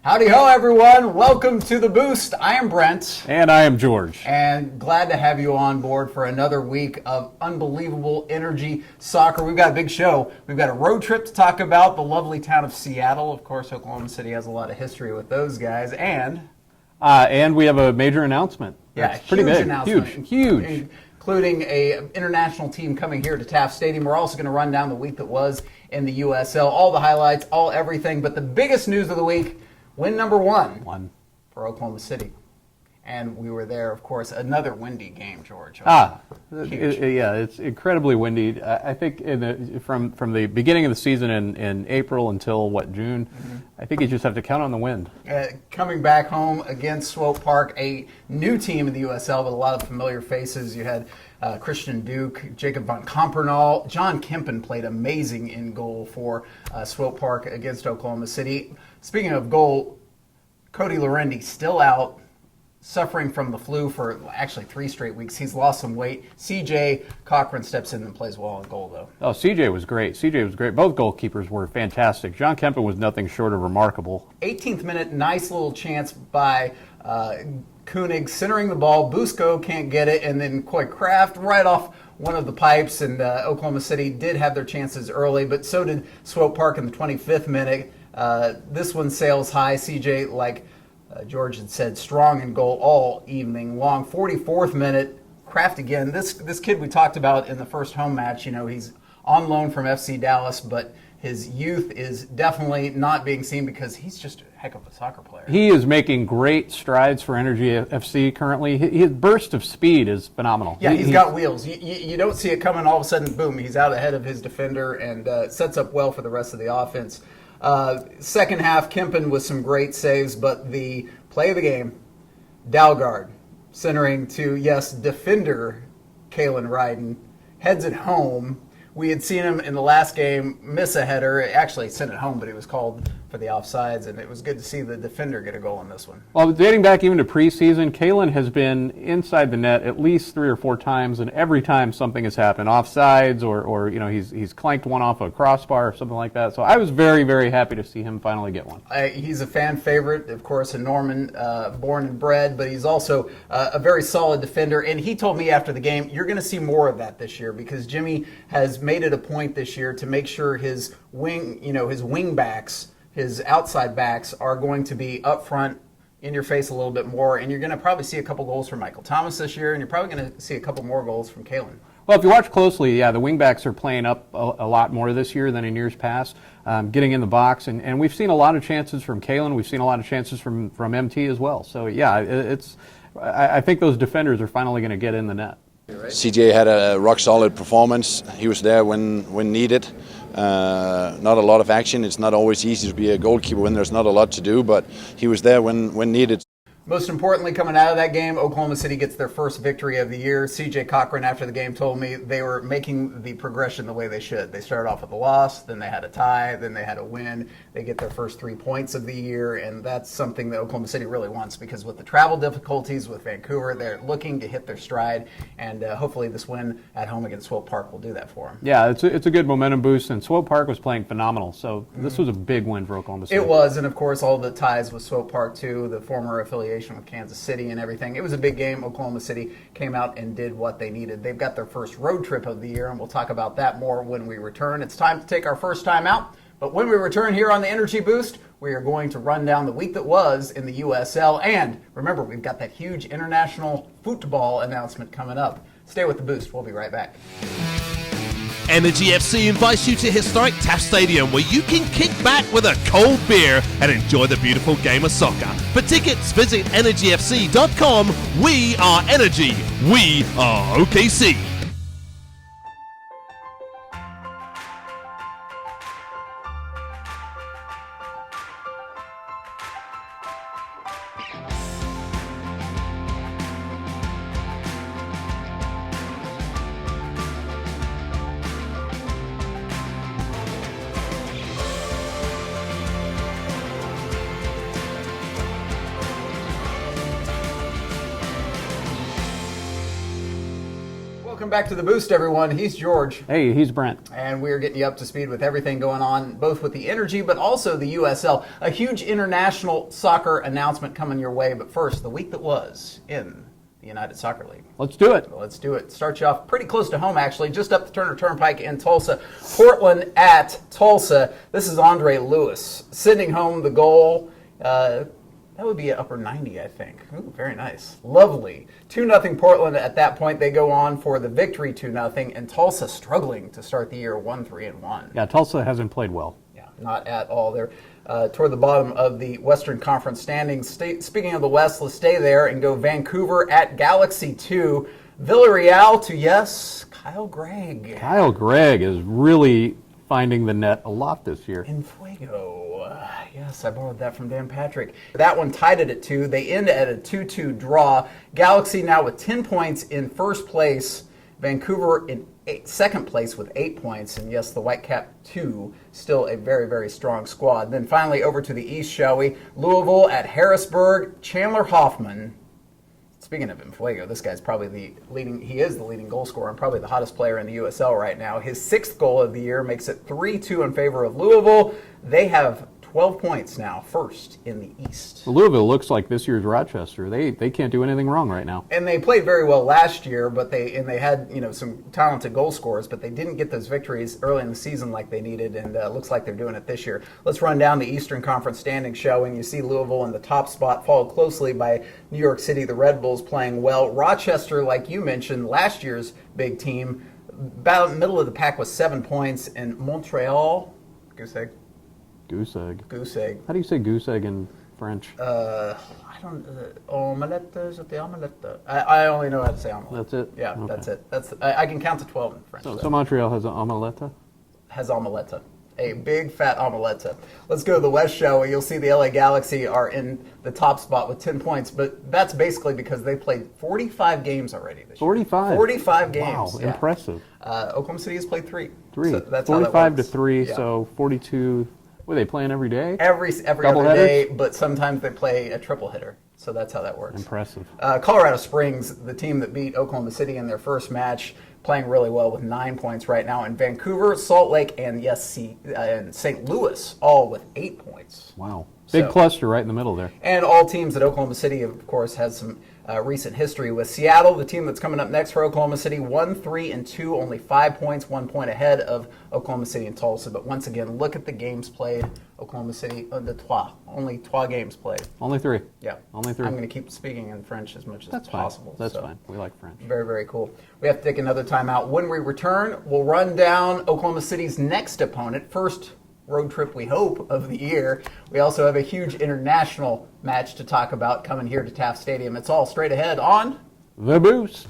Howdy ho, everyone. Welcome to The Boost. I am Brent. And I am George. And glad to have you on board for another week of unbelievable energy soccer. We've got a big show. We've got a road trip to talk about, the lovely town of Seattle. Of course, Oklahoma City has a lot of history with those guys. And we have a major announcement. Yeah, it's pretty big. Announcement. Huge. Including an international team coming here to Taft Stadium. We're also going to run down the week that was in the USL, all the highlights, all everything. But the biggest news of the week, win number one for Oklahoma City. And we were there, of course, another windy game, George. It's incredibly windy. I think from the beginning of the season in April until, June, I think you just have to count on the wind. Coming back home against Swope Park, a new team in the USL with a lot of familiar faces. You had Christian Duke, Jacob von Kompernal. John Kempen played amazing in goal for Swope Park against Oklahoma City. Speaking of goal, Cody Lorendi still out, suffering from the flu for actually 3 straight weeks. He's lost some weight. CJ Cochran steps in and plays well in goal, though. Oh, CJ was great. Both goalkeepers were fantastic. John Kempen was nothing short of remarkable. 18th minute, nice little chance by Koenig centering the ball. Busco can't get it, and then Coy Kraft right off one of the pipes, and Oklahoma City did have their chances early, but so did Swope Park in the 25th minute. This one sails high. CJ, like George had said, strong in goal all evening long. 44th minute, Kraft again. This kid we talked about in the first home match, he's on loan from FC Dallas, but his youth is definitely not being seen because he's just a heck of a soccer player. He is making great strides for Energy FC currently. His burst of speed is phenomenal. Yeah, he's got wheels. You don't see it coming, all of a sudden, boom, he's out ahead of his defender and sets up well for the rest of the offense. Second half, Kempen with some great saves, but the play of the game, Dalgard centering to, defender Kalen Ryden, heads it home. We had seen him in the last game miss a header. Actually, sent it home, but he was called for the offsides, and it was good to see the defender get a goal in this one. Well, dating back even to preseason, Kalen has been inside the net at least 3 or 4 times, and every time something has happened, offsides or he's clanked one off a crossbar or something like that. So I was very, very happy to see him finally get one. He's a fan favorite, of course, a Norman, born and bred, but he's also a very solid defender. And he told me after the game, you're going to see more of that this year because Jimmy has made it a point this year to make sure his wing backs, his outside backs are going to be up front, in your face a little bit more, and you're going to probably see a couple goals from Michael Thomas this year, and you're probably going to see a couple more goals from Kalen. Well, if you watch closely, the wingbacks are playing up a lot more this year than in years past, getting in the box, and we've seen a lot of chances from Kalen. We've seen a lot of chances from MT as well. So, I think those defenders are finally going to get in the net. CJ had a rock-solid performance. He was there when needed. Not a lot of action. It's not always easy to be a goalkeeper when there's not a lot to do, but he was there when needed. Most importantly, coming out of that game, Oklahoma City gets their first victory of the year. CJ Cochran, after the game, told me they were making the progression the way they should. They started off with a loss, then they had a tie, then they had a win. They get their first 3 points of the year, and that's something that Oklahoma City really wants because with the travel difficulties with Vancouver, they're looking to hit their stride, and hopefully this win at home against Swope Park will do that for them. Yeah, it's a good momentum boost, and Swope Park was playing phenomenal, so this was a big win for Oklahoma City. It was, and of course all the ties with Swope Park too, the former affiliation with Kansas City and everything. It was a big game. Oklahoma City came out and did what they needed. They've got their first road trip of the year, and we'll talk about that more when we return. It's time to take our first time out, but when we return here on the Energy Boost, we are going to run down the week that was in the USL, and remember, we've got that huge international football announcement coming up. Stay with the Boost. We'll be right back. Energy FC invites you to historic Taft Stadium where you can kick back with a cold beer and enjoy the beautiful game of soccer. For tickets, visit energyfc.com. We are Energy. We are OKC. Welcome back to The Boost, everyone. He's George. Hey, he's Brent. And we're getting you up to speed with everything going on, both with the Energy, but also the USL. A huge international soccer announcement coming your way. But first, the week that was in the United Soccer League. Let's do it. Let's do it. Start you off pretty close to home, actually, just up the Turner Turnpike in Tulsa. Portland at Tulsa. This is Andre Lewis sending home the goal. That would be an upper 90, I think. Ooh, very nice. Lovely. 2-0 Portland at that point. They go on for the victory 2-0, and Tulsa struggling to start the year 1-3-1. Yeah, Tulsa hasn't played well. Yeah, not at all. They're toward the bottom of the Western Conference standings. Speaking of the West, let's stay there and go Vancouver at Galaxy 2. Villarreal to, yes, Kyle Gregg. Kyle Gregg is really finding the net a lot this year. In Fuego. Yes, I borrowed that from Dan Patrick. That one tied it at 2. They end at a 2-2 draw. Galaxy now with 10 points in first place. Vancouver in second place with 8 points. And yes, the Whitecap 2, still a very, very strong squad. Then finally over to the East, shall we? Louisville at Harrisburg. Chandler Hoffman. Speaking of Fuego, this guy's probably he is the leading goal scorer and probably the hottest player in the USL right now. His 6th goal of the year makes it 3-2 in favor of Louisville. They have 12 points now, first in the East. Louisville looks like this year's Rochester. They can't do anything wrong right now. And they played very well last year, but they had some talented goal scorers, but they didn't get those victories early in the season like they needed, and looks like they're doing it this year. Let's run down the Eastern Conference standings showing. You see Louisville in the top spot, followed closely by New York City, the Red Bulls playing well. Rochester, like you mentioned, last year's big team, about middle of the pack with 7 points, and Montreal, goose egg. Goose egg. Goose egg. How do you say goose egg in French? I don't. Omelette, is it the omelette? I only know how to say omelette. That's it? Yeah, Okay. that's it. I can count to 12 in French. So Montreal has an omelette? Has omelette. A big fat omelette. Let's go to the West show where you'll see the LA Galaxy are in the top spot with 10 points, but that's basically because they played 45 games already this year. 45? 45 games. Wow, yeah. Impressive. Oklahoma City has played 3. 3. So that's how that 45 to works. 3, Yeah. so 42. Were they playing every day? Every Double other day, headers? but sometimes they play a triple hitter. So that's how that works. Impressive. Colorado Springs, the team that beat Oklahoma City in their first match, playing really well with 9 points right now. And Vancouver, Salt Lake, and and St. Louis, all with 8 points. Wow. Big cluster right in the middle there. And all teams at Oklahoma City, of course, has some recent history with Seattle, the team that's coming up next for Oklahoma City, 1-3-2, only 5 points, 1 point ahead of Oklahoma City and Tulsa. But once again, look at the games played. Oklahoma City, only 3 games played. Only 3. Yeah. Only 3. I'm going to keep speaking in French as much as That's possible. Fine. That's fine. We like French. Very, very cool. We have to take another time out. When we return, we'll run down Oklahoma City's next opponent. First road trip, we hope, of the year. We also have a huge international match to talk about coming here to Taft Stadium. It's all straight ahead on The Boost.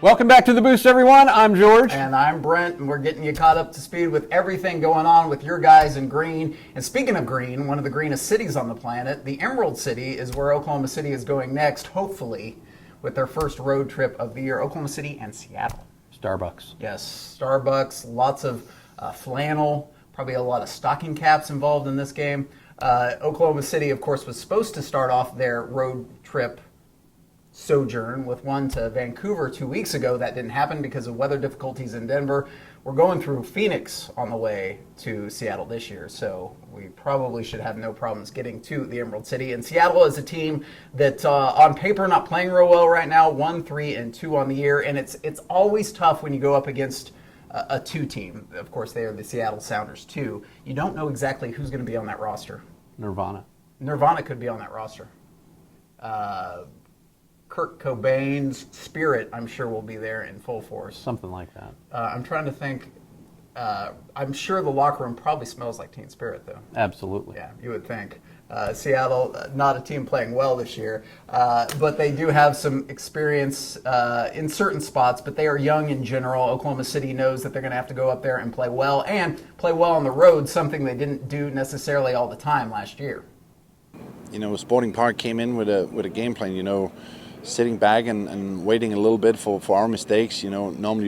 Welcome back to The Boost, everyone. I'm George. And I'm Brent, and we're getting you caught up to speed with everything going on with your guys in green. And speaking of green, one of the greenest cities on the planet, the Emerald City, is where Oklahoma City is going next, hopefully, with their first road trip of the year. Oklahoma City and Seattle. Starbucks. Yes, Starbucks, lots of flannel, probably a lot of stocking caps involved in this game. Oklahoma City, of course, was supposed to start off their road trip sojourn with one to Vancouver 2 weeks ago. That didn't happen because of weather difficulties in Denver. We're going through Phoenix on the way to Seattle this year, so we probably should have no problems getting to the Emerald City. And Seattle is a team that on paper not playing real well right now, 1-3-2 on the year, and it's always tough when you go up against a 2 team. Of course, they are the Seattle Sounders 2. You don't know exactly who's going to be on that roster. Nirvana. Nirvana could be on that roster. Kurt Cobain's spirit, I'm sure, will be there in full force. Something like that. I'm trying to think. I'm sure the locker room probably smells like Teen Spirit, though. Absolutely. Yeah, you would think. Seattle, not a team playing well this year, but they do have some experience in certain spots, but they are young in general. Oklahoma City knows that they're going to have to go up there and play well on the road, something they didn't do necessarily all the time last year. Sporting Park came in with a game plan, sitting back and waiting a little bit for our mistakes. Normally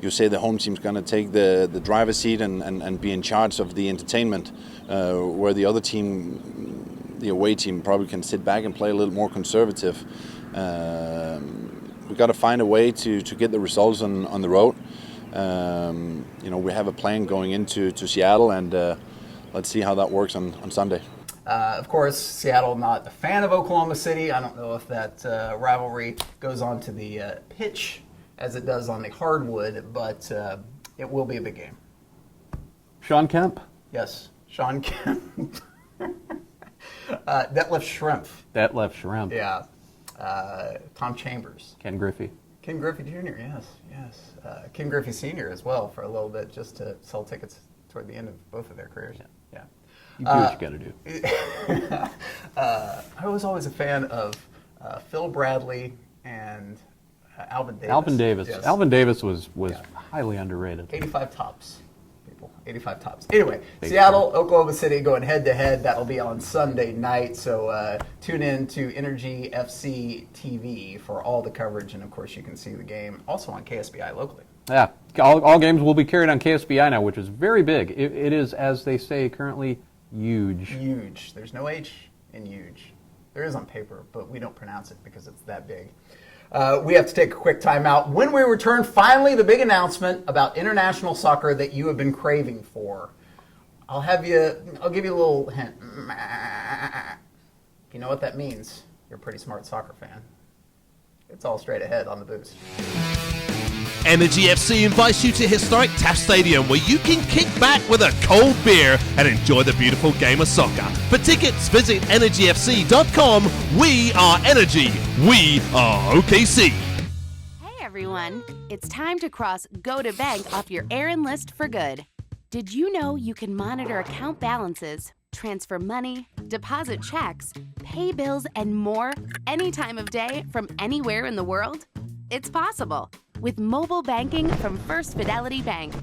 you say the home team's going to take the driver's seat and be in charge of the entertainment, where the other team, the away team, probably can sit back and play a little more conservative. We've got to find a way to get the results on the road. We have a plan going into Seattle, and let's see how that works on Sunday. Of course, Seattle not a fan of Oklahoma City. I don't know if that rivalry goes on to the pitch as it does on the hardwood, but it will be a big game. Sean Kemp? Yes, Sean Kemp. Detlef Schrempf. Yeah. Tom Chambers. Ken Griffey. Ken Griffey Jr., yes. Ken Griffey Sr. as well for a little bit, just to sell tickets toward the end of both of their careers. Yeah. You do what you got to do. I was always a fan of Phil Bradley and Alvin Davis. Alvin Davis. Yes. Alvin Davis was highly underrated. 85 tops, people. 85 tops. Anyway, Seattle, Oklahoma City going head-to-head. That'll be on Sunday night, so tune in to Energy FC TV for all the coverage, and of course you can see the game also on KSBI locally. Yeah, all games will be carried on KSBI now, which is very big. It is, as they say, currently huge. Huge. There's no H in huge. There is on paper, but we don't pronounce it because it's that big. We have to take a quick time out. When we return, finally the big announcement about international soccer that you have been craving for. I'll give you a little hint. If you know what that means, you're a pretty smart soccer fan. It's all straight ahead on the Boost. Energy FC invites you to historic Taft Stadium, where you can kick back with a cold beer and enjoy the beautiful game of soccer. For tickets, visit energyfc.com. We are Energy. We are OKC. Hey everyone, it's time to cross Go to Bank off your errand list for good. Did you know you can monitor account balances, transfer money, deposit checks, pay bills, and more any time of day from anywhere in the world? It's possible with mobile banking from First Fidelity Bank.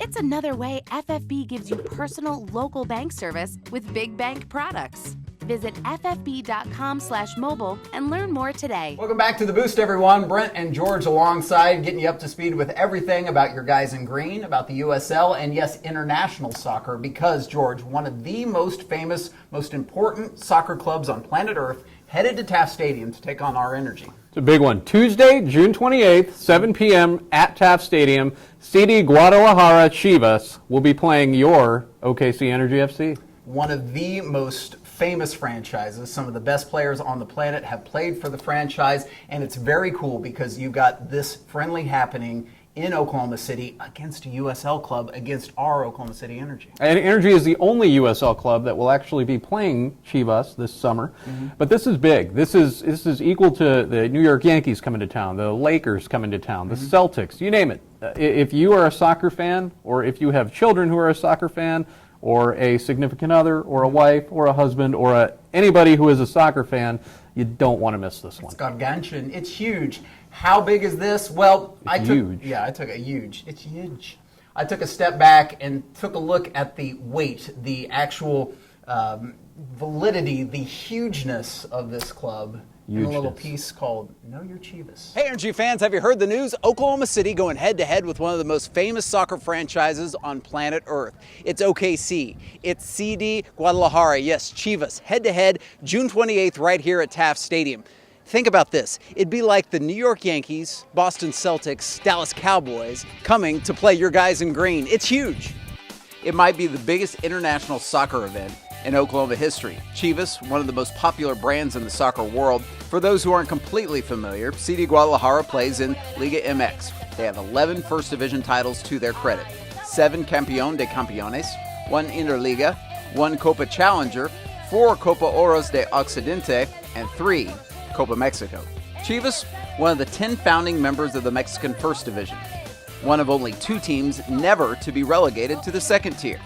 It's another way FFB gives you personal local bank service with big bank products. Visit ffb.com/mobile and learn more today. Welcome back to The Boost, everyone. Brent and George alongside, getting you up to speed with everything about your guys in green, about the USL, and yes, international soccer, because, George, one of the most famous, most important soccer clubs on planet Earth headed to Taft Stadium to take on our Energy. It's a big one. Tuesday, June 28th, 7 p.m. at Taft Stadium. CD Guadalajara Chivas will be playing your OKC Energy FC. One of the most famous franchises. Some of the best players on the planet have played for the franchise, and it's very cool because you've got this friendly happening in Oklahoma City against a USL club, against our Oklahoma City Energy. And Energy is the only USL club that will actually be playing Chivas this summer. Mm-hmm. But this is big. This is equal to the New York Yankees coming to town, the Lakers coming to town, the Celtics, you name it. If you are a soccer fan, or if you have children who are a soccer fan, or a significant other, or a wife, or a husband, or anybody who is a soccer fan, you don't want to miss this one. It's gargantuan. It's huge. How big is this? Well, it's huge. It's huge. I took a step back and took a look at the weight, the actual validity, the hugeness of this club in a little piece called Know Your Chivas. Hey Energy fans, have you heard the news? Oklahoma City going head-to-head with one of the most famous soccer franchises on planet Earth. It's OKC. It's CD Guadalajara. Yes, Chivas. Head-to-head, June 28th, right here at Taft Stadium. Think about this. It'd be like the New York Yankees, Boston Celtics, Dallas Cowboys coming to play your guys in green. It's huge. It might be the biggest international soccer event in Oklahoma history. Chivas, one of the most popular brands in the soccer world. For those who aren't completely familiar, CD Guadalajara plays in Liga MX. They have 11 First Division titles to their credit. 7 Campeón de Campeones, 1 Interliga, 1 Copa Challenger, 4 Copa Oros de Occidente, and 3 Copa Mexico. Chivas, one of the 10 founding members of the Mexican First Division. One of only 2 teams never to be relegated to the second tier.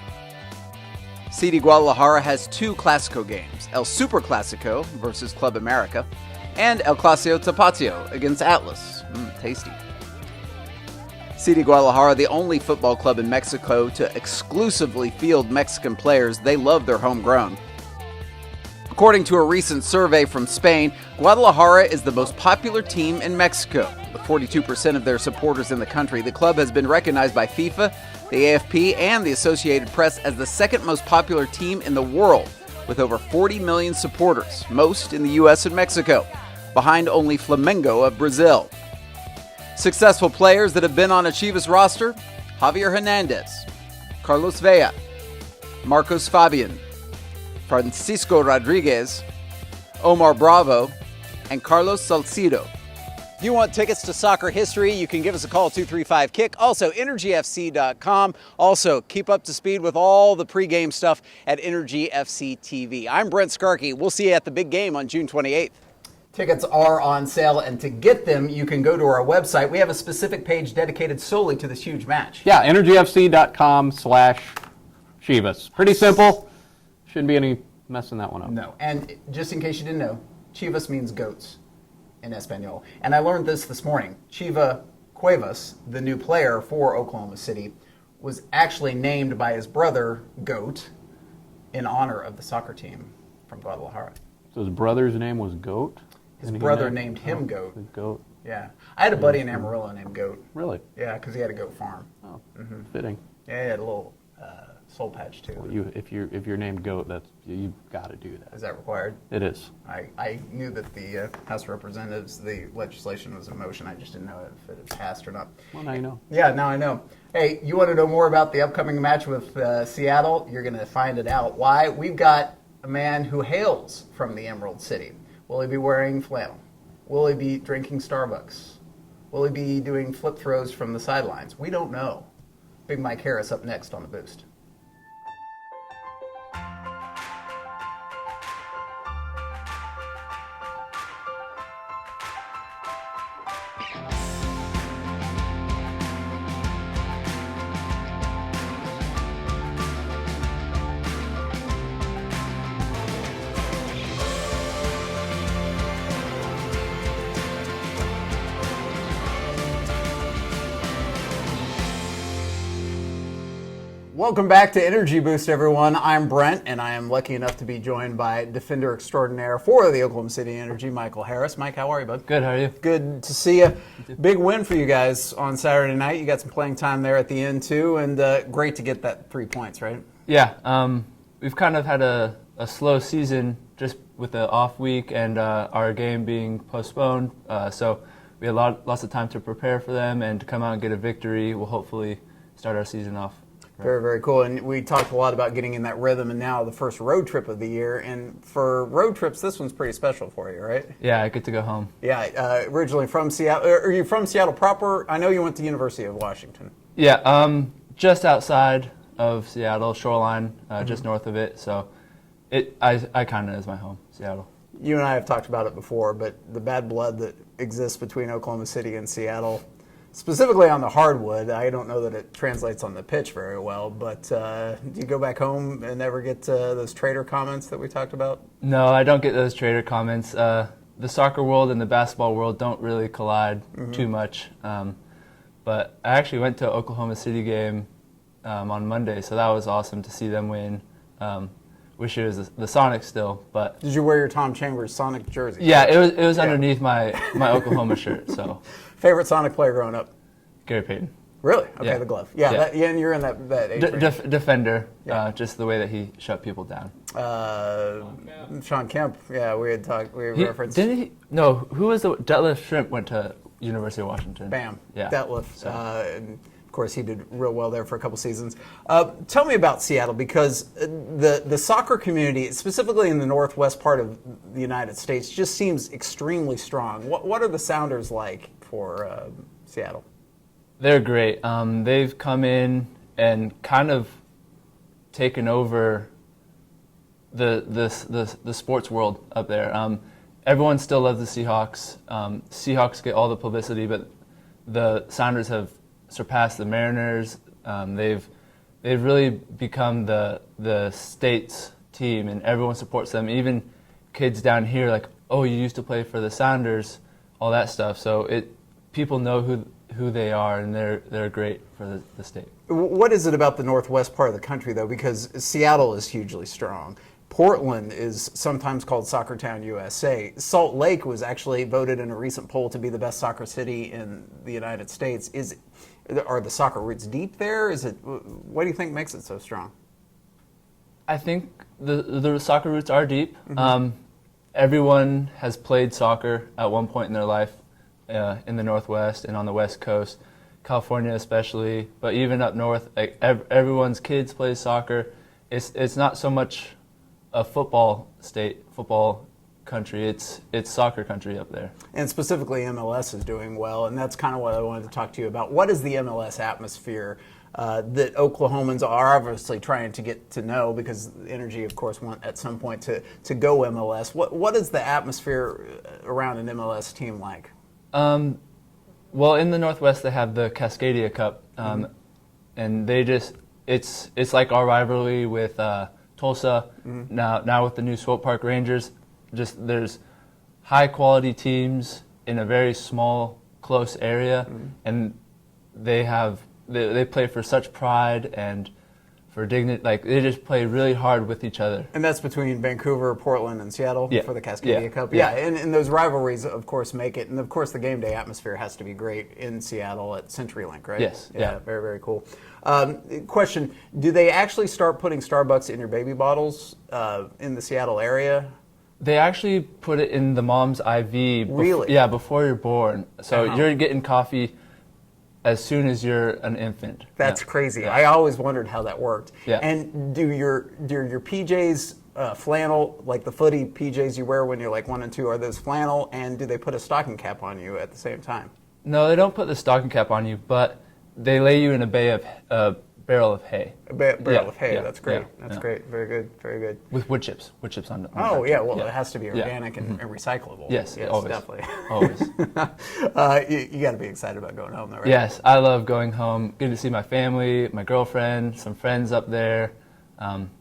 CD Guadalajara has 2 Clásico games, El Super Clásico versus Club America, and El Clásico Tapatio against Atlas. Tasty. CD Guadalajara, the only football club in Mexico to exclusively field Mexican players. They love their homegrown. According to a recent survey from Spain, Guadalajara is the most popular team in Mexico. With 42% of their supporters in the country, the club has been recognized by FIFA, the AFP, and the Associated Press as the second most popular team in the world, with over 40 million supporters, most in the U.S. and Mexico, behind only Flamengo of Brazil. Successful players that have been on a Chivas roster: Javier Hernandez, Carlos Vela, Marcos Fabian, Francisco Rodriguez, Omar Bravo, and Carlos Salcido. If you want tickets to soccer history, you can give us a call, 235-KICK. Also, energyfc.com. Also, keep up to speed with all the pregame stuff at Energy FC TV. I'm Brent Skarky. We'll see you at the big game on June 28th. Tickets are on sale, and to get them, you can go to our website. We have a specific page dedicated solely to this huge match. Yeah, energyfc.com/Chivas. Pretty simple. Shouldn't be any messing that one up. No, and just in case you didn't know, Chivas means goats in Espanol. And I learned this morning. Chiva Cuevas, the new player for Oklahoma City, was actually named by his brother, Goat, in honor of the soccer team from Guadalajara. So his brother's name was Goat? His brother named him Goat. Goat. Yeah. I had a buddy in Amarillo named Goat. Really? Yeah, because he had a goat farm. Oh, fitting. Yeah, he had a little soul patch, too. Well, if you're named Goat, you've got to do that. Is that required? It is. I knew that the House of Representatives, the legislation was in motion. I just didn't know if it had passed or not. Well, now you know. Yeah, now I know. Hey, you want to know more about the upcoming match with Seattle? You're going to find it out. Why? We've got a man who hails from the Emerald City. Will he be wearing flannel? Will he be drinking Starbucks? Will he be doing flip throws from the sidelines? We don't know. Big Mike Harris up next on The Boost. Welcome back to Energy Boost, everyone. I'm Brent, and I am lucky enough to be joined by defender extraordinaire for the Oklahoma City Energy, Michael Harris. Mike, how are you, bud? Good, how are you? Good to see you. Big win for you guys on Saturday night. You got some playing time there at the end, too, and great to get that 3 points, right? Yeah, we've kind of had a slow season just with the off week and our game being postponed, so we had lots of time to prepare for them, and to come out and get a victory will hopefully start our season off. Very, very cool. And we talked a lot about getting in that rhythm, and now the first road trip of the year. And for road trips, this one's pretty special for you, right? Yeah, I get to go home. Yeah, originally from Seattle. Are you from Seattle proper? I know you went to University of Washington. Yeah, just outside of Seattle, Shoreline, just north of it. So I kind of is my home, Seattle. You and I have talked about it before, but the bad blood that exists between Oklahoma City and Seattle, specifically on the hardwood, I don't know that it translates on the pitch very well, but do you go back home and ever get those traitor comments that we talked about? No, I don't get those traitor comments. The soccer world and the basketball world don't really collide too much. But I actually went to an Oklahoma City game on Monday, so that was awesome to see them win. Wish it was the Sonics still, but did you wear your Tom Chambers Sonic jersey? Yeah, it was underneath my Oklahoma shirt. So favorite Sonic player growing up? Gary Payton. Really? Okay, Yeah. The glove. Yeah, Yeah. And you're in that age range. Defender. Yeah. Just the way that he shut people down. Sean Kemp. Yeah, we had talked. We referenced. Didn't he? No. Who was the Detlef Shrimp went to University of Washington? Bam. Yeah. Detlef. So. And of course, he did real well there for a couple seasons. Tell me about Seattle, because the soccer community, specifically in the northwest part of the United States, just seems extremely strong. What are the Sounders like for Seattle? They're great. They've come in and kind of taken over the sports world up there. Everyone still loves the Seahawks. Seahawks get all the publicity, but the Sounders have surpassed the Mariners. They've they've really become the state's team, and everyone supports them. Even kids down here, like, oh, you used to play for the Sounders, all that stuff. So people know who they are, and they're great for the state. What is it about the northwest part of the country, though? Because Seattle is hugely strong. Portland is sometimes called Soccer Town USA. Salt Lake was actually voted in a recent poll to be the best soccer city in the United States. Are the soccer roots deep there? What do you think makes it so strong? I think the soccer roots are deep. Everyone has played soccer at one point in their life in the Northwest and on the West Coast, California especially, but even up north, like everyone's kids play soccer. It's not so much a football country. It's soccer country up there. And specifically, MLS is doing well, and that's kind of what I wanted to talk to you about. What is the MLS atmosphere that Oklahomans are obviously trying to get to know, because Energy, of course, want at some point to go MLS. What is the atmosphere around an MLS team like? Well, in the Northwest, they have the Cascadia Cup, and it's like our rivalry with Tulsa. Now with the new Swope Park Rangers. There's high quality teams in a very small, close area, and they play for such pride and for dignity. Like, they just play really hard with each other. And that's between Vancouver, Portland, and Seattle for the Cascadia Cup. Yeah. And those rivalries, of course, make it. And of course, the game day atmosphere has to be great in Seattle at CenturyLink, right? Yes. Yeah. Very, very cool. Question: do they actually start putting Starbucks in your baby bottles in the Seattle area? They actually put it in the mom's IV. Really? Yeah, before you're born. So you're getting coffee as soon as you're an infant. That's crazy. Yeah. I always wondered how that worked. Yeah. And do your PJs flannel, like the footy PJs you wear when you're like 1 and 2, are those flannel? And do they put a stocking cap on you at the same time? No, they don't put the stocking cap on you, but they lay you in a barrel of hay. A barrel of hay. Yeah, That's great. yeah, That's yeah. great. Very good. Very good. With wood chips on the Oh back. yeah. Well, it has to be organic and recyclable. Yes, always. Definitely. Always. You got to be excited about going home, though, right? Yes, I love going home. Good to see my family, my girlfriend, some friends up there.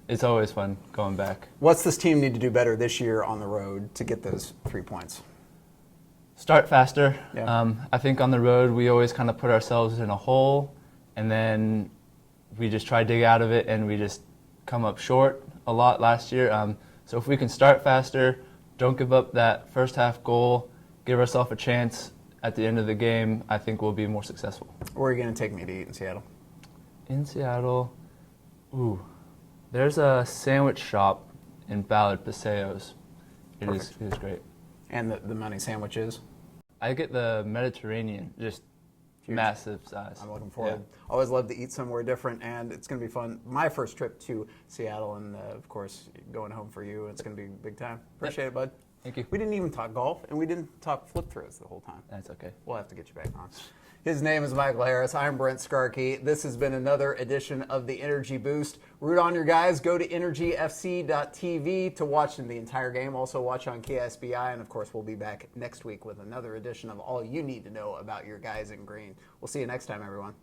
It's always fun going back. What's this team need to do better this year on the road to get those 3 points? Start faster. Yeah. I think on the road we always kind of put ourselves in a hole, and then we just try to dig out of it, and we just come up short a lot last year. So if we can start faster, don't give up that first half goal, give ourselves a chance at the end of the game, I think we'll be more successful. Where are you going to take me to eat in Seattle? In Seattle, there's a sandwich shop in Ballard, Paseos. It is great. And the money sandwiches? I get the Mediterranean, just Huge. Massive size. I'm looking forward. Yeah. Always love to eat somewhere different, and it's going to be fun. My first trip to Seattle, and of course, going home for you. It's going to be big time. Appreciate it, bud. Thank you. We didn't even talk golf, and we didn't talk flip throws the whole time. That's okay. We'll have to get you back on. His name is Michael Harris. I'm Brent Skarky. This has been another edition of the Energy Boost. Root on your guys. Go to energyfc.tv to watch the entire game. Also watch on KSBI. And, of course, we'll be back next week with another edition of all you need to know about your guys in green. We'll see you next time, everyone.